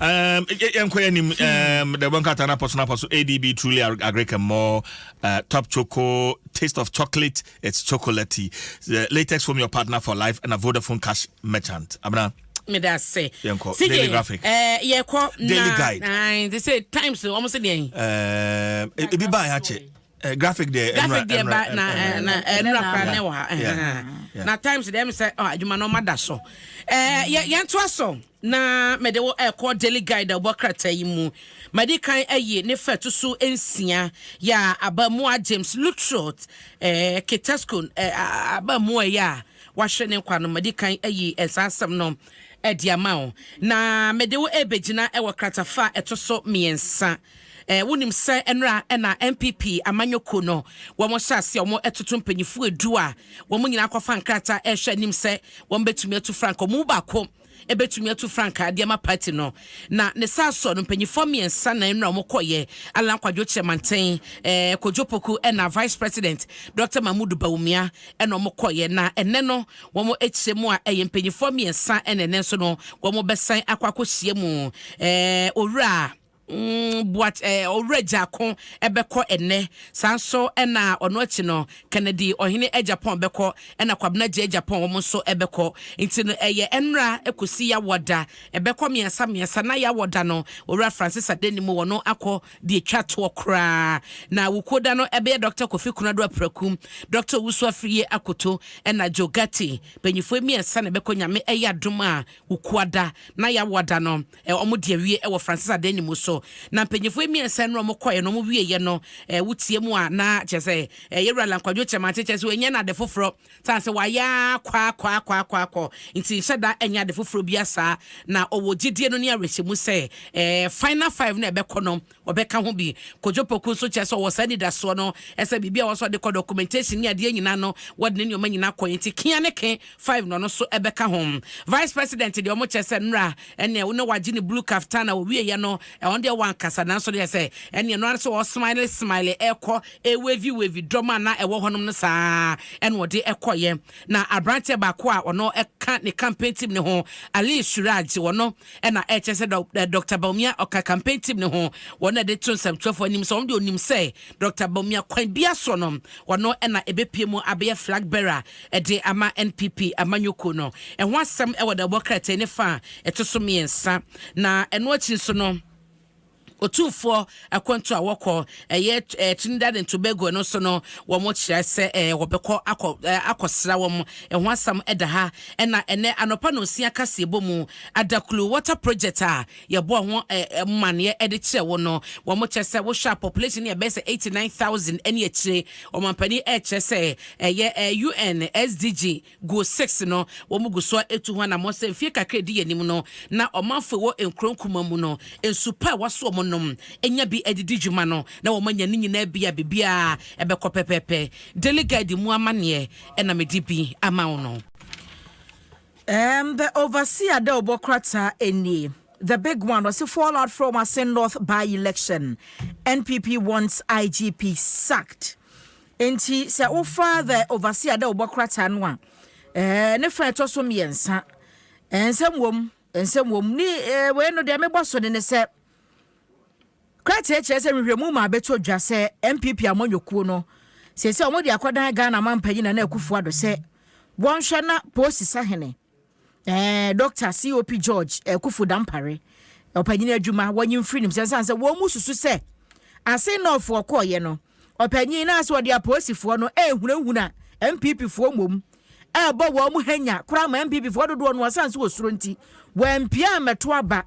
The one katana personal ADB truly agree more top choco taste of chocolate. It's chocolatey. The latex from your partner for life and a Vodafone cash merchant. Abna. Me that say. Daily graphic. Yeah, daily guide. They say times almost a day. It be by actually. Graphic there. Graphic there, but na times them say, oh, you man no matter so. Yeah, to so. Na me de wo call daily guide obokrata yi mu. Me de kan aye ne fa to so ensia ya abamu James Lutrot Ketasko abamu ya wahwe ne kwa no me de kan aye esasem no ediamao na me de wo ebegina kratafa etoso miensa wonim se enra na MPP amanyoko no womo hyase omo etoto mpanyifo edu a womo nyina akwafa nkrata ehwe nim se wom betumi atu franco mu bako ebetumi atu franca adiama party no na ne saso no mpanyifo miensa na enra omo koye Alan Kwadwo Chairman Kojopoku na Vice President Dr. Mahmoud Bawumia na omo koye na enne no womo ekyemu a mpanyifo miensa enne so no womo besan akwakohie mu owura but already akon ebeko enne sanso na ono achi no Kennedy ohene Japan beko na kwabna je Japan wo so ebeko nti no enra ekosi ya woda ebeko miasa na ya woda no owura Francis Adeni mu wono akọ de atwa to kra na wukoda no ebe Dr. Kofi Kunadu Aprakum Dr. Wusu Afriye Akoto na Jogati benyifo miasa na beko nyame Adom a wukwada na ya woda no omo de awie wo Francis Adeni mu so na mpanyefo emiensa no mokoye no mo wieye no wutie mu a na chese yewra lankwadwo chemate chese wenye na de foforo sanse waya kwa nti sheda enya de foforo biasa na owo gidie no ne arehemu se final 5 na ebekọ no obeka ho bi Kojopoku so chese wo sani da so no ese bibia wo so de documentation ni ade nyina no wodne ne omanyina koye nti kia ne ke 5 no so ebeka ho Vice President de omo chese nra ene wo ne waji ne blue kaftana wo wieye no on de kasa na so dey say ene no so smile eko wavy drama na ewo honom no saa ene wo de ekoye na abrante bako a ono eka ne campaign team ne ho Ali Suraj wono ena chese Dr. Bawumia oka campaign team ne ho wono de tonsam 12 anim so de onim say Dr. Bawumia kwan bia so no wono ena ebepie mu abe flag bearer de ama NPP amanyoko no ho asem e wo de bokrata ne fa etoso miensa na eno achi so no otufo akwantu awoko Trinidad and Tobago no so no wo mo kire se wobekọ akosra wo mo ho asam edaha na ene anopa no sia kase bomu Adakulu water project a ye bo ho mane ede kire wo no wo mo kire se wo sha population ye be se 89,000 ene kire o mampani kire se UN SDG go 6 no wo mo guso etu ho na mo se fie kakra di yanim no na o manfo wo enkronkuma mu no ensupa waso mo enya bi edidi dwuma no na wo manya ni nyina bia bibia ebekọ pepepe delegate mu amane na medibi ama no the overseer de obokrata eni the big one was a fallout from a North by-election. NPP wants IGP sacked. Enti se ofa the overseer de obokrata no ne fa to so miensa ensem wom ni we no de meboso ne se Krate chese rehwemu ma beto dwa se MPP amonyoko no se omo de akodan Ghana mampanyi na akufu ado se wonhwe na post sahene Dr. COP George akufu dampare opanyi na adwuma wonyi free nim se wo mu susu se ase no fo koye no opanyi na ase ode aposifo no ehunahuna MPP fo mom bo wo mu hanya kura ma MPP fo dodo no asanse osuro nti wampia meto aba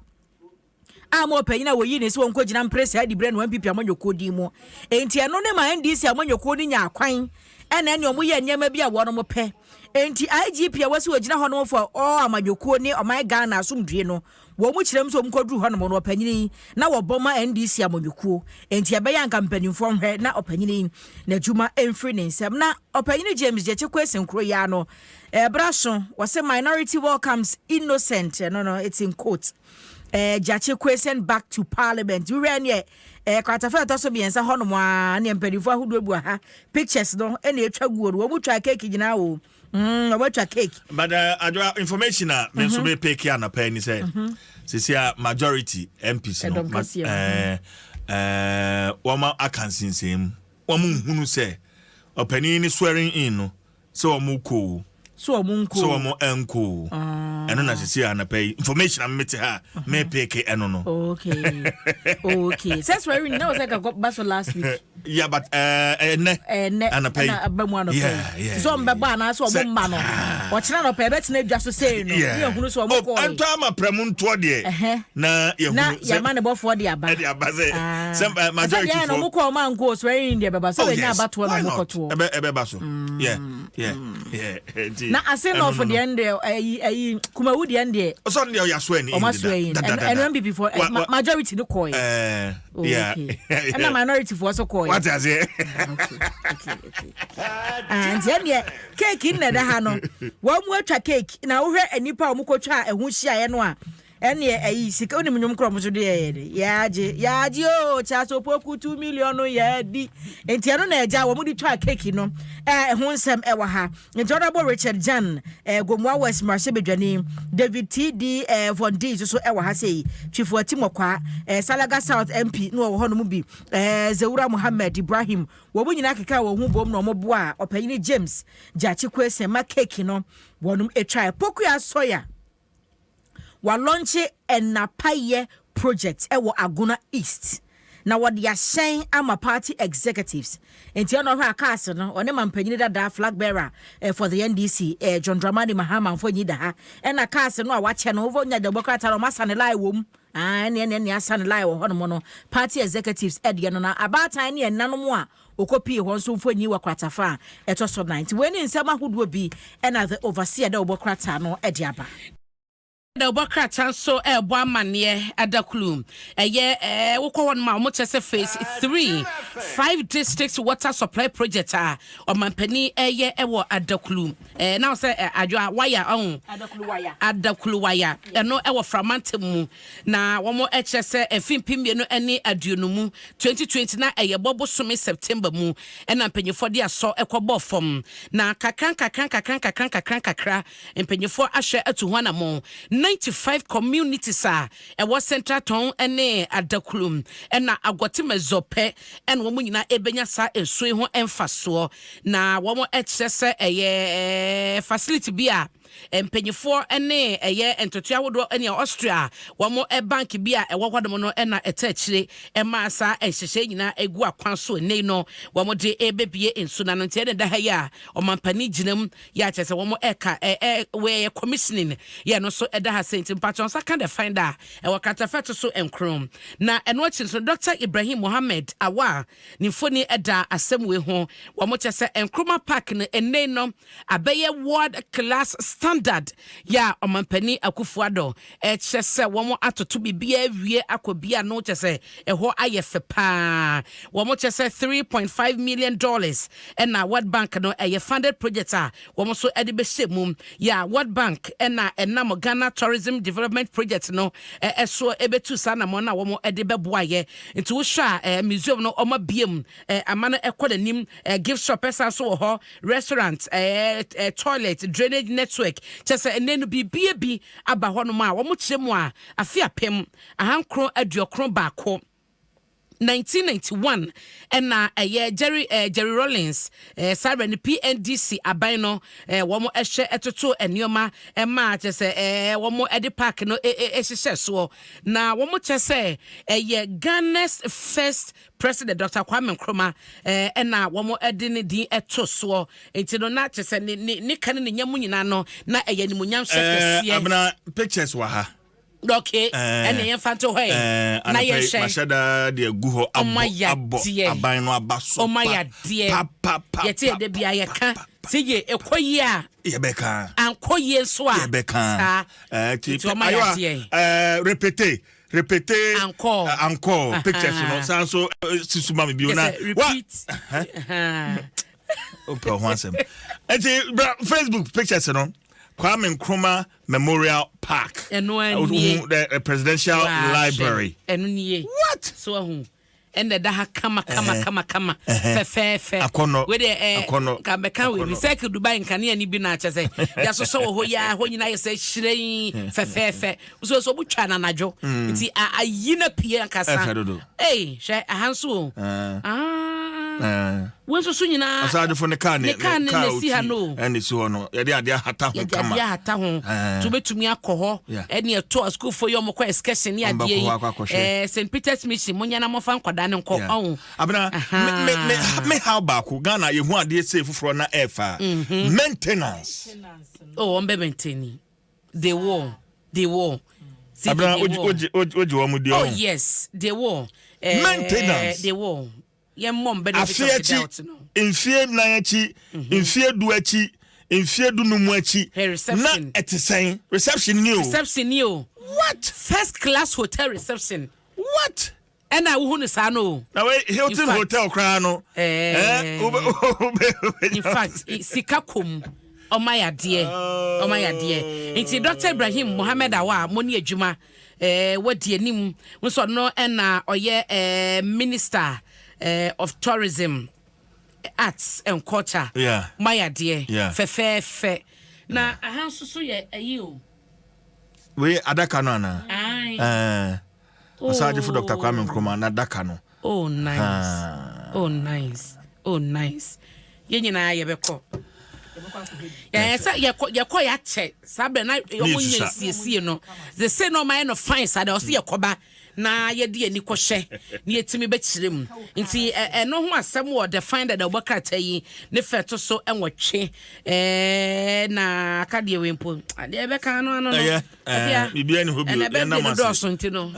amo panyina wo yi ne se wonko gina mpresi adi bre no MPP amanyoko di mu enti eno ne ma NDC amanyoko ni nya akwan ena ene omo ye nyema bi a wo no mo pe enti IGP a wasi wogina ho no fo amanyoko ni oman Ghana asumdue no wo mu kirem so mkoduru ho no mo opanyini na wo boma NDC amanyoko enti abeya nka mpanimfo hwe na opanyini na djuma emfri ne nsem na opanyini James Jeche kwesenkro ya no braso wase minority welcomes innocent no it's in quote Jache question back to parliament. We ran ye kwatafa to so biensa hono mo a ne mpadifo ahudo bu ha pictures no e na etwa guoru wo mu twa cake gina wo About your cake. But information me so be pick here na pay ni say. See majority MPs no. Wama akansin same. Wamu hunu say opani ni swearing in no. So wamu ko. So wamu enko. Eno na see na pay information am meti ha me pick eno no. Okay. Since swearing now was like I got back last week. Yeah, but and pay. Yeah. So mbeba na so omma no. O kira no pay bet na dwa so say no. You hunu so omko. Antama premunto de. Na ye hunu. Na ya man bofo de aba. De aba say. Some majority for. No mko man go swearing de beba so we nya abato na mko to. Ebe so. Yeah. Na ase no for the end kuma would the end there. So no ya swear ni. And when before majority no coin. Yeah. And a minority for so coin. What is it? Okay. And then cake in the hano. One more cake. Now we any power mukocha and who share no. And ye sika oni munyum krom so de yaji o chaso poku 2 million no yadi enti ano na eja wo mudi twa cake no ho nsem e wa ha enti honorable Richard Jan gomwa West Marche bedwani David TD von D so e wa ha sei chifu atimokwa Salaga South MP no wo ho no mu bi Zawura Muhammad Ibrahim wo bunyina keka wo hu bom no mobo a opanyini James Jachi kwese ma cake no wonum etwa poku ya soya wa launch enapaye project ewo Aguna East na what ya saying ama party executives enti ono hwa cast no one mampanyini da flag bearer for the NDC John Dramani Mahama mfo nyida ha na cast no a wache no ovo nya democrat no masane lai wom ne asane lai wo hono no party executives edie no na abatan ne nanom a okopi ho nso mfo nyi wa kwatafa eto so 90 when nsema hodo bi na the overseer da obokrata no edie aba the Bokratan so Boamanie Adakulum. Wokon ma Mochese phase 3, 5 districts water supply project or Mampeni ewo Adakulum. Now say Adwa wire on Adakulu wire. No ewo framantemu na one more HS Fimpim no any adunumu 2020 na bobo sumi September mu and Penny for dia so ekobo form na kakran and Penny for ashe to one among 95 communities was central town ene Adakulum na agotime zope and wo nyina ebenya sa enso ho emfaso na wo HSS facility bia empanyefo ene entotua wodo ene Austria wo bank bia hwadom no na etachire ema sa enhyehye nyina egu akwan so nei no wo de ebebie enso na no ntie da ha ya omampani ginam ya chese wo eka we commissioning ya no so eda ha sent patron sa kan de finder wo katafeto so enkrom na eno chin so Dr. Ibrahim Mohammed awa ni foni eda asemwe ho wo chese enkroma park no enei no abeye world class standard ya omampani akufuado chese wo atoto bibia wie akobia no chese eho ayefepa wo chese 3.5 million dollars na World Bank no funded project wo so ede be shemum ya World Bank na enam Ghana Tourism Development Project no eso ebetu sana mo na wo ede beboaye nti wo hwa museum no oma biem amana ekodanim gift shop esa so ho restaurant toilet drainage network chese enenu bibie bi aba ho no ma wo mo kyeremu a afia pem ahankro aduokro baako 1991 and Jerry Rollins Siren PNDC aban no womo ehye etoto enioma ma chese womo edi park no ehye so na womo chese Ghana's first President Dr. Kwame Nkrumah na womo edi ne din eto so enti no na chese ni kan ne nyamu nyina no na ni munyam hye abna pictures wa ha. Okay, and the infant away. Na ye she. Mashada de guho abo aban no abaso. Oh my dear. Yete de bia ye kan. Sige ekoyi a. Ye beka. Ankoyi so a. Ye beka. Répétez encore pictures no so sisuma mi bi ona. Repeat. Opa Dwaso Nsem. Facebook pictures no. Kwame Nkrumah Memorial Park. The presidential library. What? So ene da ha kama fe we de ka beka we recycle Dubai nkane ni bi na chese ya so wo ya ho nyina yese hyiren fe so butwa na najo nti ayina pie nkasa eh hwe ahanso wo so nyina asade fo ne ka ne si ha no ene si ho no ye de ade hata ho kama ye de hata ho to betumi akọ ene eto school for yo mokọ excursion ni ade St Peter's mission munya na mofa nkwada ne nkọ on abena me how back Ghana ye hu ade say foforo na efa maintenance on be maintaining the war abena oji wo mu di oh yes the war maintenance the war ye mom benefit of no infie na achi infie du achi infie du no mu achi na etesen reception new what first class hotel reception what and I who sa no na we Hilton hotel kra no in fact sikakum omayade nti Dr. Ibrahim Mohammed Awa moni adwuma wadi anim nso no na oye minister of tourism, arts and culture. Yeah. My dear. Yeah. Fe. Na ahanso so ye ayi o. We adaka no ana. Asaje for Dr. Kwame Nkrumah na adaka no. Oh nice. Ye nyina ye beko. Yeah, yakọ ya che sabe na omunye siesie no the say no man no fine side o se yakoba na ye de ani kwohye na yetimi be kirem nti no ho asem wo define that obakata yi ne feto so enwotwe na aka de wempo ade be kan no bibia ni hobi na ma